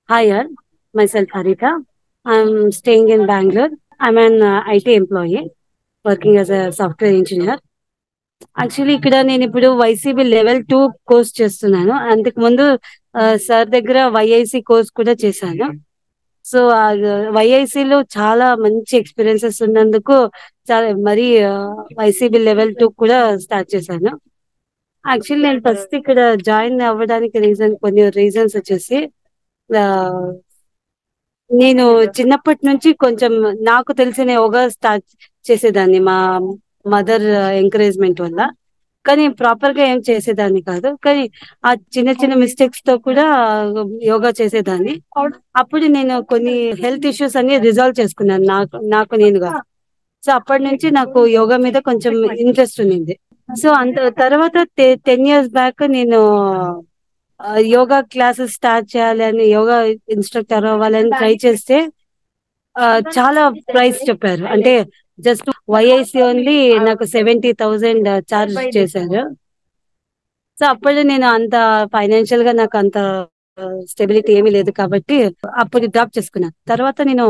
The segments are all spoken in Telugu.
Hi, all. Myself Harita. I'm staying in Bangalore. I'm an IT employee working as a software engineer. Actually ఇక్కడ నేను ఇప్పుడు వైసీబీ లెవెల్ 2 కోర్స్ చేస్తున్నాను. అంతకు ముందు సార్ దగ్గర వైఐసి కోర్స్ కూడా చేశాను. సో వైఐసిలో చాలా మంచి ఎక్స్పీరియన్సెస్ ఉన్నందుకు చాలా మరి వైసీబీ లెవెల్ 2 కూడా స్టార్ట్ చేశాను. యాక్చువల్లీ నేను ఫస్ట్ ఇక్కడ జాయిన్ అవ్వడానికి కొన్ని రీజన్స్ వచ్చేసి ఆ, నేను చిన్నప్పటి నుంచి కొంచెం నాకు తెలిసిన యోగా స్టార్ట్ చేసేదాన్ని మా మదర్ ఎంకరేజ్మెంట్ వల్ల. కానీ ప్రాపర్ గా ఏం చేసేదాన్ని కాదు. కానీ ఆ చిన్న చిన్న మిస్టేక్స్ తో కూడా యోగా చేసేదాన్ని. అప్పుడు నేను కొన్ని హెల్త్ ఇష్యూస్ అన్ని రిజాల్వ్ చేసుకున్నాను నాకు నాకు నేనుగా. సో అప్పటి నుంచి నాకు యోగా మీద కొంచెం ఇంట్రెస్ట్ ఉంది. సో అంత తర్వాత 10 years బ్యాక్ నేను యోగా క్లాసెస్ స్టార్ట్ చేయాలని, యోగా ఇన్స్ట్రక్టర్ అవ్వాలని ట్రై చేస్తే చాలా ప్రైస్ చెప్పారు. అంటే జస్ట్ వైఐసి ఓన్లీ నాకు 70,000 చార్జ్ చేశారు. సో అప్పుడు నేను అంత ఫైనాన్షియల్ గా నాకు అంత స్టెబిలిటీ ఏమీ లేదు కాబట్టి అప్పుడు డ్రాప్ చేసుకున్నాను. తర్వాత నేను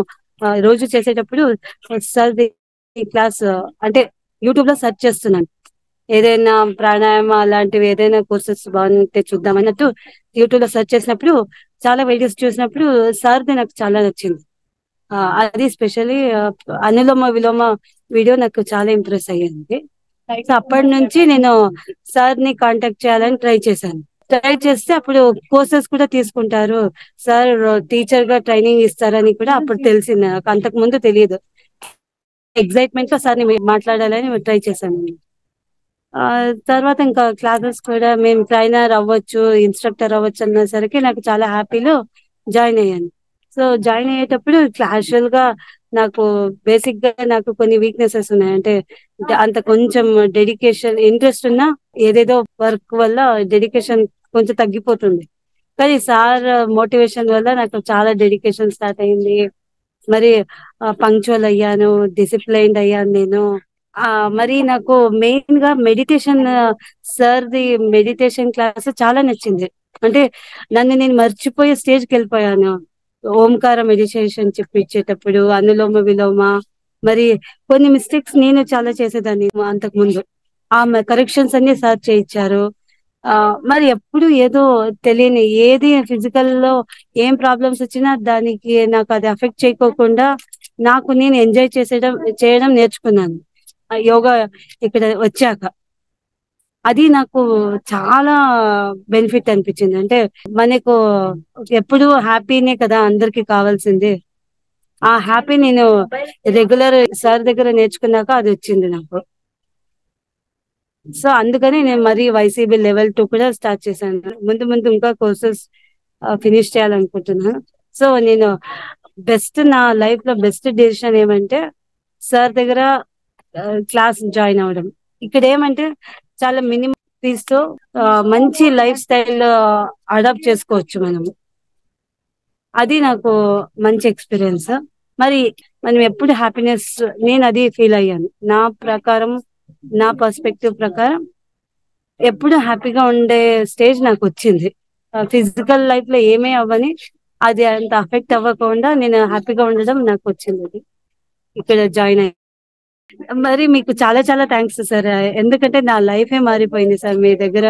రోజు చేసేటప్పుడు సార్ క్లాస్ అంటే యూట్యూబ్ లో సెర్చ్ చేస్తున్నాను. ఏదైనా ప్రాణాయామ అలాంటివి ఏదైనా కోర్సెస్ బాగుంటే చూద్దాం అన్నట్టు యూట్యూబ్ లో సెర్చ్ చేసినప్పుడు చాలా వీడియోస్ చూసినప్పుడు సార్ది నాకు చాలా నచ్చింది. అది స్పెషల్లీ అనులోమ విలోమ వీడియో నాకు చాలా ఇంప్రెస్ అయ్యింది. సో అప్పటి నుంచి నేను సార్ ని కాంటాక్ట్ చేయాలని ట్రై చేశాను. ట్రై చేస్తే అప్పుడు కోర్సెస్ కూడా తీసుకుంటారు సార్, టీచర్ గా ట్రైనింగ్ ఇస్తారని కూడా అప్పుడు తెలిసింది. నాకు అంతకు ముందు తెలియదు. ఎగ్జైట్మెంట్ లో సార్ ని మాట్లాడాలని ట్రై చేశాను. ఆ తర్వాత ఇంకా క్లాసెస్ కూడా మేము ట్రైనర్ అవ్వచ్చు, ఇన్స్ట్రక్టర్ అవ్వచ్చు అన్నసరికి నాకు చాలా హ్యాపీలో జాయిన్ అయ్యాను. సో జాయిన్ అయ్యేటప్పుడు క్యాజువల్ గా నాకు బేసిక్ గా నాకు కొన్ని వీక్నెసెస్ ఉన్నాయి. అంటే అంత కొంచెం డెడికేషన్ ఇంట్రెస్ట్ ఉన్నా ఏదేదో వర్క్ వల్ల డెడికేషన్ కొంచెం తగ్గిపోతుంది. కానీ సార్ మోటివేషన్ వల్ల నాకు చాలా డెడికేషన్ స్టార్ట్ అయింది. మరి పంక్చువల్ అయ్యాను, డిసిప్లైన్డ్ అయ్యాను నేను. మరి నాకు మెయిన్ గా meditation, sir the meditation class చాలా నచ్చింది. అంటే నన్ను నేను మర్చిపోయే స్టేజ్కి వెళ్ళిపోయాను. ఓంకార మెడిటేషన్ చెప్పించేటప్పుడు అనులోమ విలోమ, మరి కొన్ని మిస్టేక్స్ నేను చాలా చేసేదాన్ని అంతకు ముందు. ఆ కరెక్షన్స్ అన్ని సార్ చేయించారు. మరి ఎప్పుడు ఏదో తెలియని ఏది ఫిజికల్ లో ఏం ప్రాబ్లమ్స్ వచ్చినా దానికి నాకు అది అఫెక్ట్ చేయకోకుండా నాకు నేను ఎంజాయ్ చేయడం నేర్చుకున్నాను యోగా ఇక్కడ వచ్చాక. అది నాకు చాలా బెనిఫిట్ అనిపించింది. అంటే మనకు ఎప్పుడు హ్యాపీనే కదా అందరికి కావాల్సింది. ఆ హ్యాపీ నేను రెగ్యులర్ సార్ దగ్గర నేర్చుకున్నాక అది వచ్చింది నాకు. సో అందుకని నేను మరి వైసీబీ లెవెల్ 2 కూడా స్టార్ట్ చేశాను. ముందు ముందు ఇంకా కోర్సెస్ ఫినిష్ చేయాలనుకుంటున్నాను. సో నేను నా లైఫ్ లో బెస్ట్ డెసిషన్ ఏమంటే సార్ దగ్గర క్లాస్ జాయిన్ అవ్వడం. ఇక్కడ ఏమంటే చాలా మినిమం ఫీజ్ తో మంచి లైఫ్ స్టైల్ అడాప్ట్ చేసుకోవచ్చు మనం. అది నాకు మంచి ఎక్స్పీరియన్స్. మరి మనం ఎప్పుడు హ్యాపీనెస్, నేను అది ఫీల్ అయ్యాను. నా ప్రకారం, నా పర్స్పెక్టివ్ ప్రకారం ఎప్పుడు హ్యాపీగా ఉండే స్టేజ్ నాకు వచ్చింది. ఫిజికల్ లైఫ్ లో ఏమీ అవ్వని, అది అంత అఫెక్ట్ అవ్వకుండా నేను హ్యాపీగా ఉండడం నాకు వచ్చింది ఇక్కడ జాయిన్ అయ్యి. మరి మీకు చాలా చాలా థ్యాంక్స్ సార్. ఎందుకంటే నా లైఫే మారిపోయింది సార్ మీ దగ్గర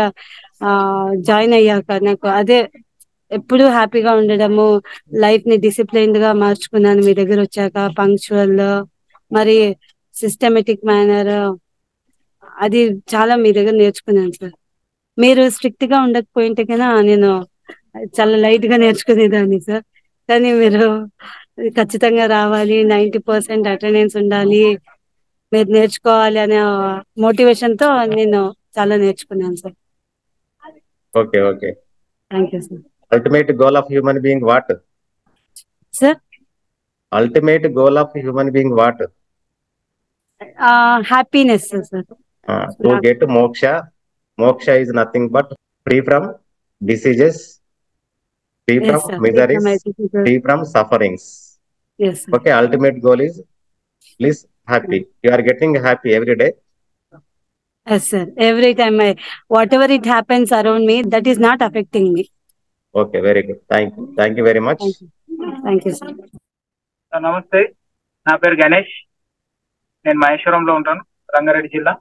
జాయిన్ అయ్యాక. నాకు అదే ఎప్పుడు హ్యాపీగా ఉండడము, లైఫ్ ని డిసిప్లైన్డ్ గా మార్చుకున్నాను మీ దగ్గర వచ్చాక. పంక్చువల్, మరి సిస్టమేటిక్ మేనర్, అది చాలా మీ దగ్గర నేర్చుకున్నాను సార్. మీరు స్ట్రిక్ట్ గా ఉండకపోయింటే కన్నా నేను చాలా లైట్ గా నేర్చుకునేదాన్ని సార్. కానీ మీరు ఖచ్చితంగా రావాలి, 90% అటెండెన్స్ ఉండాలి, మీరు నేర్చుకోవాలి అనే మోటివేషన్ తో నేను చాలా నేర్చుకున్నాను sir. Okay okay, thank you sir. Ultimate goal of human being what sir? Ultimate goal of human being what? Happiness sir. To get మోక్ష. మోక్ష is nothing but free from diseases, free from miseries, free from sufferings. Yes sir. Okay, ultimate goal is please happy. You are getting happy every day. Yes sir. Every time whatever it happens around me, that is not affecting me. Okay, very good. Thank you very much. Thank you sir. నమస్తే, నా పేరు గణేష్. నేను మహేశ్వరంలో ఉంటాను, రంగారెడ్డి జిల్లా.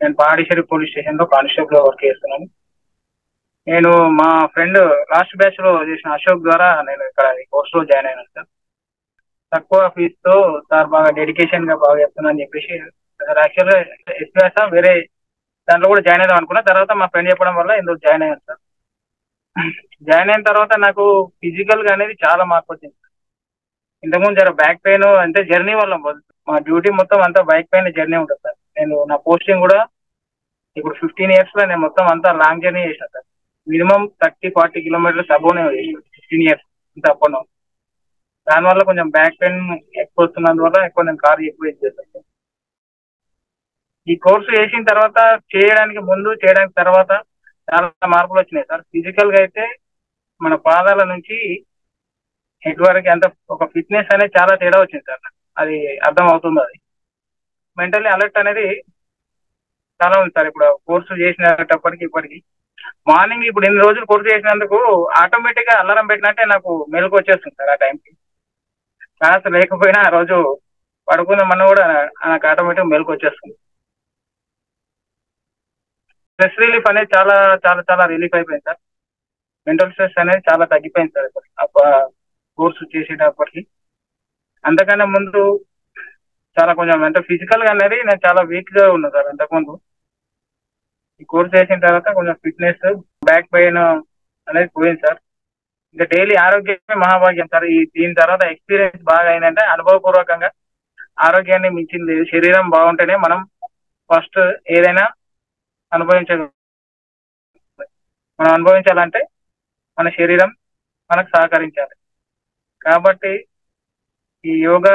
నేను పాడిశ్శేరి పోలీస్ స్టేషన్ లో కానిస్టేబుల్ వర్క్ చేస్తున్నాను. నేను మా ఫ్రెండ్ లాస్ట్ బ్యాచ్ లో చేసిన అశోక్ ద్వారా నేను ఇక్కడ ఈ కోర్స్ లో జాయిన్ అయినాను సార్. తక్కువ ఫీజుతో సార్ బాగా డెడికేషన్ గా బాగా చెప్తున్నాను చెప్పేసి యాక్చువల్గా ఎస్పీఎస్ వేరే దాంట్లో కూడా జాయిన్ అయిదాం అనుకున్నా. తర్వాత మా ఫ్రెండ్ చెప్పడం వల్ల ఇందులో జాయిన్ అయ్యాను సార్. జాయిన్ అయిన తర్వాత నాకు ఫిజికల్ గా అనేది చాలా మార్పు వచ్చింది. ఇంతకుముందు జర బ్యాక్ పెయిన్ అంటే జర్నీ వల్ల మా డ్యూటీ మొత్తం అంతా బైక్ పైన జర్నీ ఉంటుంది సార్. నేను నా పోస్టింగ్ కూడా ఇప్పుడు 15 years లో నేను మొత్తం అంతా లాంగ్ జర్నీ చేసిన సార్. మినిమం 30-40 kilometers అబోవ్ నేను 15 years ఇంత అప్ అండ్ డౌన్. దానివల్ల కొంచెం బ్యాక్ పెయిన్ ఎక్కువ వస్తున్నందువల్ల ఎక్కువ నేను కార్ ఎక్కువ యూజ్ చేస్తాను సార్. ఈ కోర్సు చేసిన తర్వాత చేయడానికి ముందు చేయడానికి తర్వాత చాలా మార్పులు వచ్చినాయి సార్. ఫిజికల్ గా అయితే మన పాదాల నుంచి హెడ్ వరకు అంత ఒక ఫిట్నెస్ అనేది చాలా తేడా వచ్చింది సార్. అది అర్థం అవుతుంది. అది మెంటల్లీ అలర్ట్ అనేది చాలా ఉంది సార్. ఇప్పుడు కోర్సు చేసినప్పటికి ఇప్పటికి మార్నింగ్ ఇప్పుడు 8 రోజులు కోర్సు చేసినందుకు ఆటోమేటిక్ గా అలారం పెట్టినట్టే నాకు మెలకు వచ్చేస్తుంది సార్. ఆ టైంకి క్లాస్ లేకపోయినా ఆ రోజు పడుకుందామన్నా కూడా నాకు ఆటోమేటిక్ మెలకు వచ్చేస్తుంది. స్ట్రెస్ రిలీఫ్ అనేది చాలా చాలా చాలా రిలీఫ్ అయిపోయింది సార్. మెంటల్ స్ట్రెస్ అనేది చాలా తగ్గిపోయింది సార్ ఇప్పుడు కోర్సు చేసేటప్పటికి. అంతకన్నా ముందు చాలా కొంచెం అంటే ఫిజికల్ గా అనేది నేను చాలా వీక్ గా ఉన్నా సార్ అంతకుముందు. ఈ కోర్స్ చేసిన తర్వాత కొంచెం ఫిట్నెస్, బ్యాక్ పెయిన్ అనేది పోయింది సార్. ఇంకా డైలీ ఆరోగ్యమే మహాభాగ్యం సార్. దీని తర్వాత ఎక్స్పీరియన్స్ బాగా అయిందంటే అనుభవపూర్వకంగా ఆరోగ్యాన్ని మించింది. శరీరం బాగుంటేనే మనం ఫస్ట్ ఏదైనా మనం అనుభవించాలంటే మన శరీరం మనకు సహకరించాలి. కాబట్టి ఈ యోగా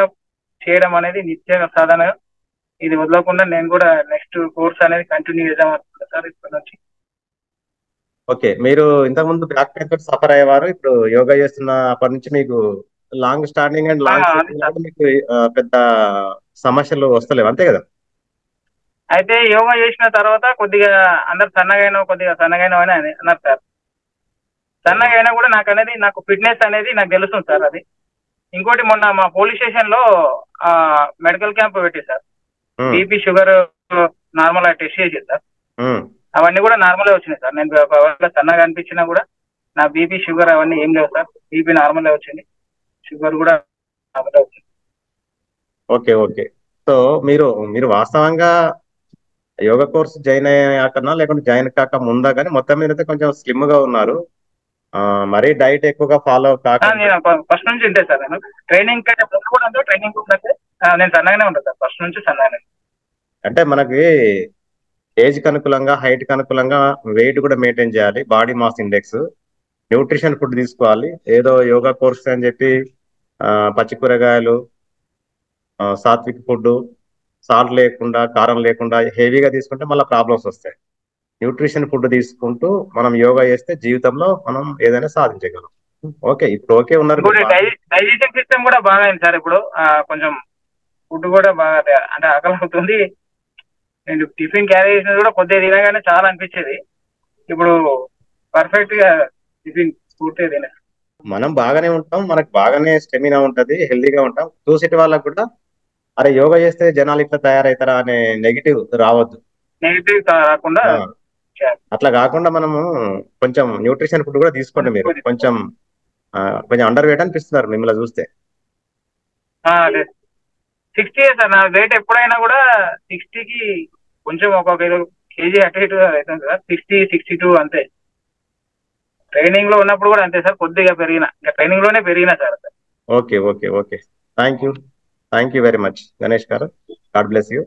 చేయడం అనేది నిత్య సాధన. ఇది వదలకుండా నేను కూడా నెక్స్ట్ కోర్స్ అనేది కంటిన్యూ చేద్దాం అనుకుంటున్నాను సార్ ఇప్పటి నుంచి. ఓకే, మీరు ఇంతకుముందు బ్యాక్ పెయిన్ తోటి సఫర్ అయ్యేవారు. ఇప్పుడు యోగా చేస్తున్న అప్పటి నుంచి మీకు లాంగ్ స్టాండింగ్ అండ్ లాంగ్ మీకు పెద్ద సమస్యలు వస్తలేవు, అంతే కదా? అయితే యోగా చేసిన తర్వాత కొద్దిగా అందరు కొద్దిగా సన్నగైన అని అన్నారు సార్. సన్నగా అయినా కూడా నాకు ఫిట్నెస్ అనేది నాకు తెలుస్తుంది సార్. అది ఇంకోటి మొన్న మా పోలీస్ స్టేషన్ లో మెడికల్ క్యాంప్ పెట్టి sir. BP sugar normal test చేసి సార్. అవన్నీ కూడా నార్మల్ వచ్చినాయి సార్. నేను ఒకవేళ సన్నగా అనిపించినా కూడా నా బీపీ షుగర్ అవన్నీ ఏం లేవు సార్. బీపీ నార్మల్ వచ్చింది, షుగర్ కూడా నార్మల్ వచ్చింది. Okay okay. సో మీరు వాస్తవంగా యోగా కోర్స్ జాయిన్ అయ్యాకన్నా లేకుంటే జాయిన్ కాక ముందా కానీ మొత్తం మీద అయితే కొంచెం స్లిమ్ గా ఉన్నారు. మరీ డైట్ ఎక్కువగా ఫాలో కాక నేను ఫస్ట్ నుంచి ఉంటే సార్. నేను ట్రైనింగ్ ట్రైనింగ్ నేను సన్నగానే ఉంటాను సార్. ఫస్ట్ నుంచి సన్నగానే. అంటే మనకి ఏజ్ కి అనుకూలంగా, హైట్ కి అనుకూలంగా వెయిట్ కూడా మెయింటైన్ చేయాలి. Body mass index, nutrition food తీసుకోవాలి. ఏదో యోగా కోర్స్ అని చెప్పి పచ్చి కూరగాయలు, సాత్విక్ ఫుడ్, సాల్ట్ లేకుండా, కారం లేకుండా హెవీగా తీసుకుంటే మళ్ళీ ప్రాబ్లమ్స్ వస్తాయి. న్యూట్రిషన్ ఫుడ్ తీసుకుంటూ మనం యోగా చేస్తే జీవితంలో మనం ఏదైనా సాధించగలం. ఓకే, ఇప్పుడు ఓకే ఉన్నారు. డైజెషన్ సిస్టమ్ కూడా బాగా అయింది సార్. ఇప్పుడు కొంచెం ఫుడ్ కూడా బాగా అంటే ఆకలి అవుతుంది. నేను టిఫిన్ క్యారీ చేసినా కూడా కొద్దిగా తినగానే చాలా అనిపించేది. ఇప్పుడు పర్ఫెక్ట్ గా టిఫిన్ పూర్తిగా తినే. మనం బాగానే ఉంటాం, మనకు బాగానే స్టెమినా ఉంటది, హెల్దీగా ఉంటాం. చూసేటి వాళ్ళకు కూడా అరే యోగా చేస్తే జనాలు ఇట్లా తయారవుతారా అనే నెగిటివ్ రావద్దు. నెగిటివ్ రాకుండా అట్లా కాకుండా మనము కొంచెం న్యూట్రిషన్ ఫుడ్ కూడా తీసుకోండి. మీరు కొంచెం అండర్ వెయిట్ అనిపిస్తున్నారు మిమ్మల్ని చూస్తే. 60 సార్ నా వెయిట్. ఎప్పుడైనా కూడా 60కి కొంచెం ఒక కేజీ అటు ఇటు అవుతుంది సార్. 60-62 అంతే. ట్రైనింగ్ లో ఉన్నప్పుడు కూడా అంతే సార్. కొద్దిగా పెరిగిన, ఇంకా ట్రైనింగ్ లోనే పెరిగిన sir. Okay okay okay. Thank you very much Ganesh garu. God bless you.